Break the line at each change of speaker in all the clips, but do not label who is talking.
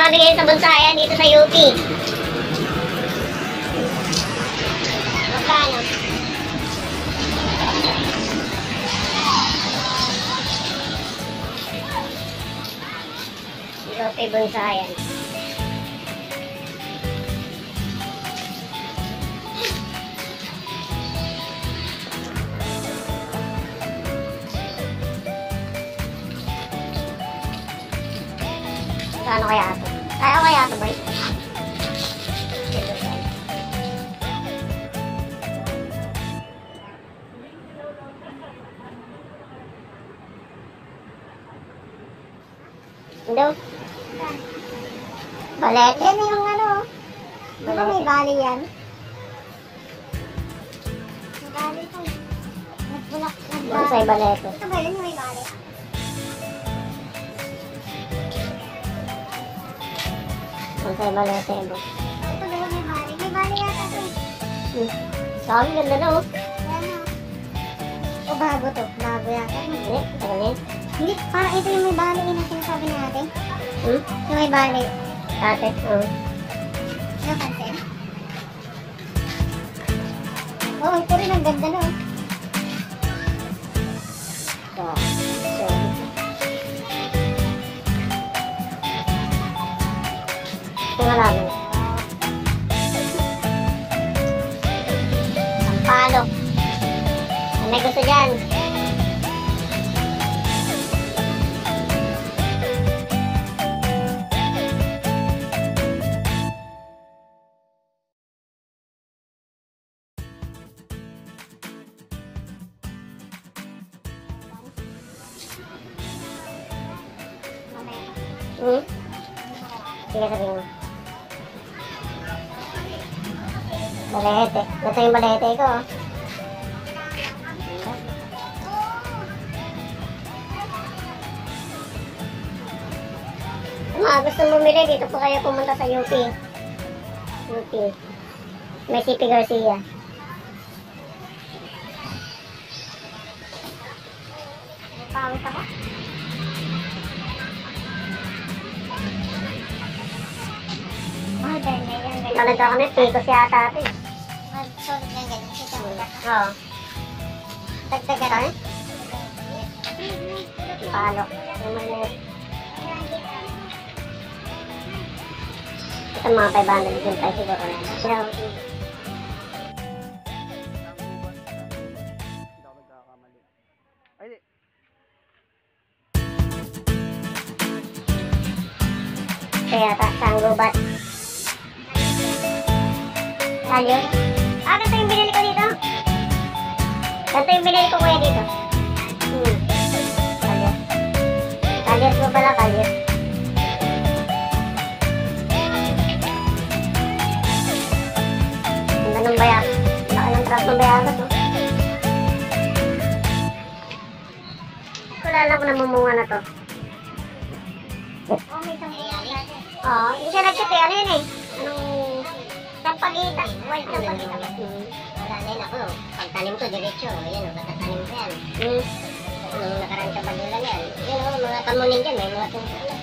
mabigay sa bonsayan dito sa UP. Magkano? UP bonsayan. Ano kaya ito? Kaya kaya ito, boy? Hindi. Balet. Yan yung ano. Ano may bali yan? May bali ito. Nagbulak. Bonsai balet. Ito ba yun yung may bali? Bonsai balet. Ito ba may bali? May bali yata ito. Sabi, ganda na oh. Yan o. O bago to? Bago yata. Hindi. Hindi. Hindi. Parang ito yung may bali na sinasabi natin. Yung may bali. Ate, napansin? Oh, ito rin ang ganda no. Ito nga lang. Ang palo. Ang may gusto dyan. Sige, sabihin mo. Balete. Ito yung balete ko. Gusto mo bumili, dito po kayo pumunta sa UP. UP. May CP Garcia. Pawis ako. Talaga kami, pikos yata ito eh. Solid lang ganyan, kita mo ka. Oo. Tagtag ka rin? Palo. Ito mga 500 din tayo siguro na. Kaya saan gubat? Kalyos? Ganito yung binili ko dito. Ganito yung binili ko kuya dito. Kalyos. Kalyos mo pala, kalyos. Ang ganong bayak. Laki ng truck ng bayakas. Kulala ko na mamunga na to. Oh, may isang bayakas. Oo, hindi siya nag-shoot eh. Ano yun eh? Anong... Sampagita. White sampagita. Wala na yun ako. Pagtanim ko, diretsyo. Yan o, patatanim ko yan. Nung nakaraan sa badulan yan. Yan o, mga kamuning dyan. May mga tungkol na.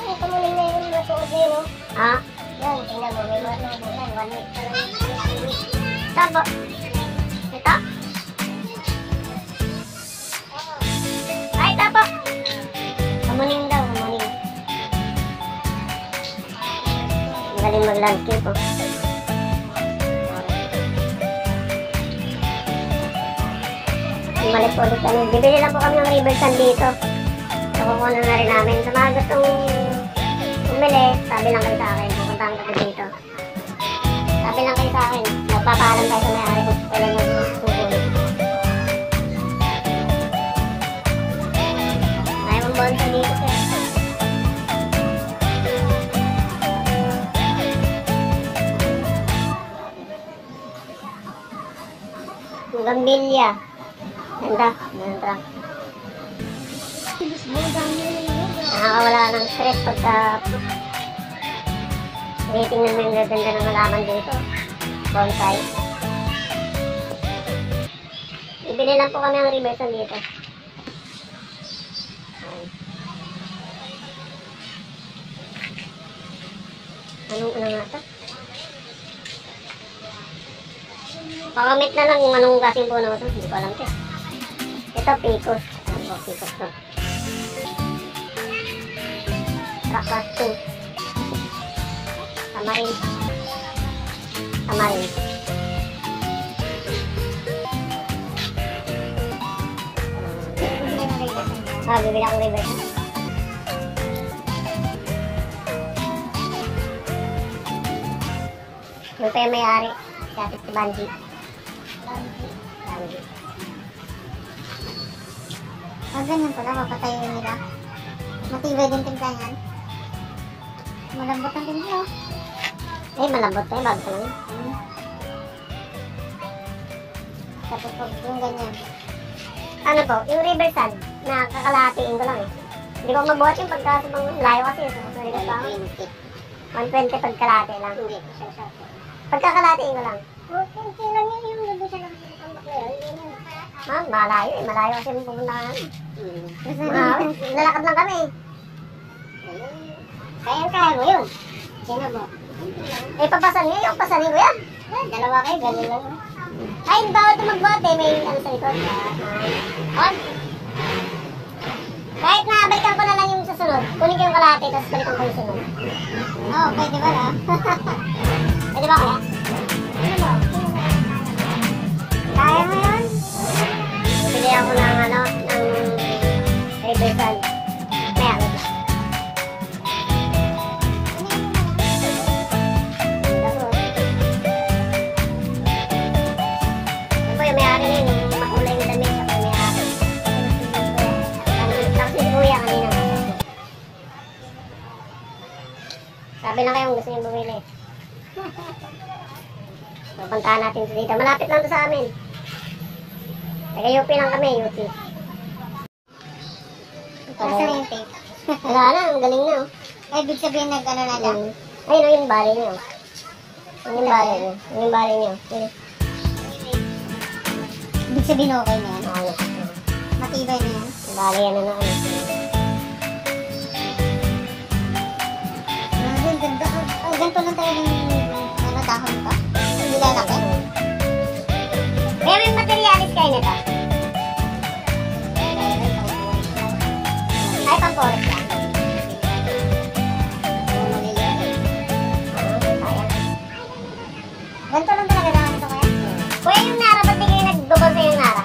May kamuning na yun. Mga tungkol na yun o. Ha? Yan, tingnan mo. May mga tungkulan. 1 week pa lang. Tabo. Ito? Ay, tabo. Kamuning daw. Kamuning. Galing mag-landscape oh. Bumalik po ulit kami. Bibili lang po kami ng river sand dito. So kukunan na rin namin. Sa mga gustong umili, sabi lang kayo sa akin. Pupuntahan ko dito. Sabi lang kayo sa akin. Nagpapaalam tayo sa may-ari ko. Kailan mag-sukulit. Ayaw mong bonsa dito sir. Gambilya. Ganda. Ganda. Nakakawala ng stress pagka tinitingnan mo yung ganda ng halaman dito. Bonsai. Ibili lang po kami ang river sand dito. Anong ano nga ito? Pakamit na lang kung anong klaseng puno ito. Hindi ko alam ito. Ito, picos. Ano po, picos to? Rakasto. Tamarin. Tamarin. Bibili akong river. Yung pa yung may-ari. Si Ate Banji. Banji.
Ganyan pala, mapatayo nila. Matibay din tingnan yan. Malambot ang tingnan, oh.
Malambot tayo, bago lang.
Tapos pag yung ganyan.
Ano to, yung river sand, na kakalahatiin ko lang eh. Hindi ko mabuhat yung pagkasabang layo kasi. So, 120 pagkalahati lang.
Hindi.
Pagkakalahatiin ko lang.
Okay lang yun, yung nandun siya lang sa tambak na yun.
Malayo eh. Malayo kasi yung pupunta ka namin. Lalakad lang kami.
Kaya mo yun. Sino mo?
Papasan nyo yung pasanin ko yan.
Dalawa kayo, gano'n lang.
Ay, hindi bawal ito magbuhat eh. May ano sa likod. On. Kahit nabalikan ko na lang yung susunod. Kunin ko yung kalahati, tapos balikan ko yung sunod.
Oo, pwede ba na?
Pwede ba kaya?
Ano mo?
Kaya mo yun? Bili ako ng ano, ng river sand. Maya, wait lang. Ito yung may-ari na yun, yung makulay na damit sa may-ari. Tapos si Kuya kanina. Sabi na kayo kung gusto nyo bumili. Pupuntahan natin dito. Malapit lang to sa amin. Taga-UP lang kami, UP.
Nasaan na yung tape?
Wala na, ang galing na.
Eh, ibig sabihin nag-ano na lang.
Ayun, yung bali niyo. Yung bali niyo. Yung bali niyo.
Ibig sabihin okay na yan.
Ano?
Matibay na yan.
Bali yan na ano.
Ang ganda. Ang ganito lang talaga yung dahon pa. Hindi lalaki.
May materialis kayo nito. Ay, pang-forest lang.
Ganito lang talaga dahon ito kaya?
Kuya, yung Nara, ba't di kayo nag-double sa yung Nara?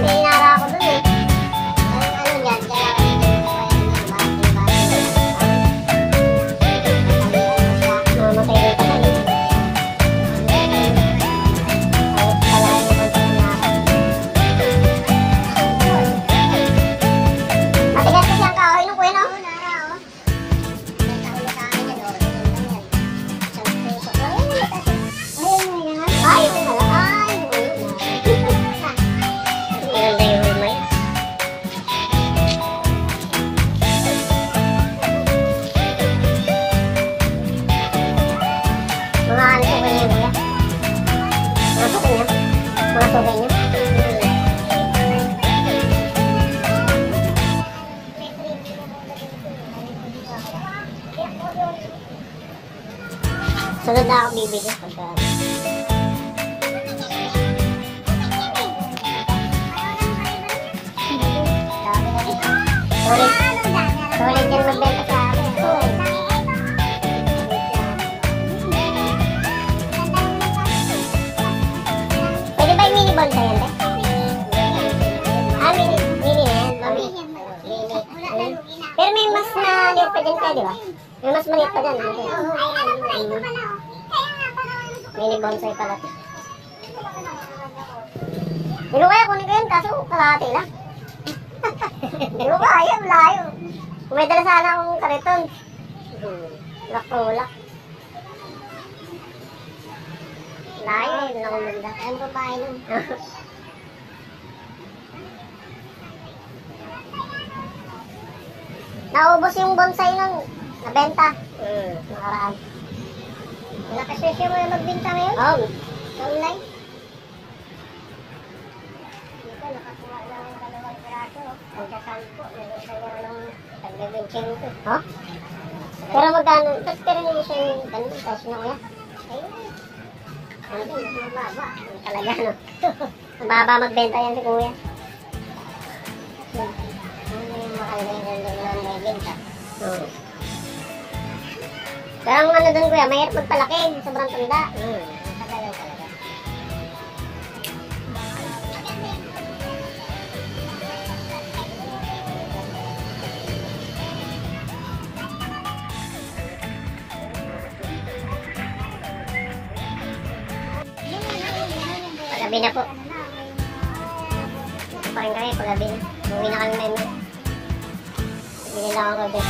May Nara ako dun eh.
Ano yan? Kailangan din ko yan ng bahay.
Mamatay rin pa kayo. Ayos pala yung mga sa Nara. Matigas kasi ang kahoy nung kuya, no? Ay, yung pala. Ay, maganda yung rumay. Mga ano po kayo yung kuya? Mga tukay niya? Mga tukay niya? Sunod na ako bibili pagka... Solid. Solid yan magbenta sa akin. Pwede ba yung mini bonsai yan, te? Mini na yan. Pero may mas maliit pa dyan, di ba? May mas maliit pa dyan. Mini bonsai pala. Hindi ko kaya kunin ko yun, kaso kalahati lang. Hindi ko kaya, malayo. Kung may dala sana akong kariton. Lak-tulak. Layo, hindi na akong bunda.
Ang babae nun.
Naubos yung bonsai nun. Nabenta. Nakaraan.
Nakaswesyo mo na magbinta ngayon?
Oo.
Sa online? Dito, nakakuha lang ng 2 piraso.
Pagkasabi po, nagkakaroon ng tag-25. Ha? Pero magkano? Pero yung siya yung ganun, tapos na kuya. Ayun. Ano din, mas mababa. Talaga, no? Mababa magbenta yan si kuya. Ano yung makalagay ng nagbenta? Oo. Pero ang ano dun kuya, mahirap magpalaki. Sobrang tanda. Tagalaw talaga. Pagabi na po. Ito pa rin kami, pagabi na. Uwi na kami na yun. Bili lang ako gabi.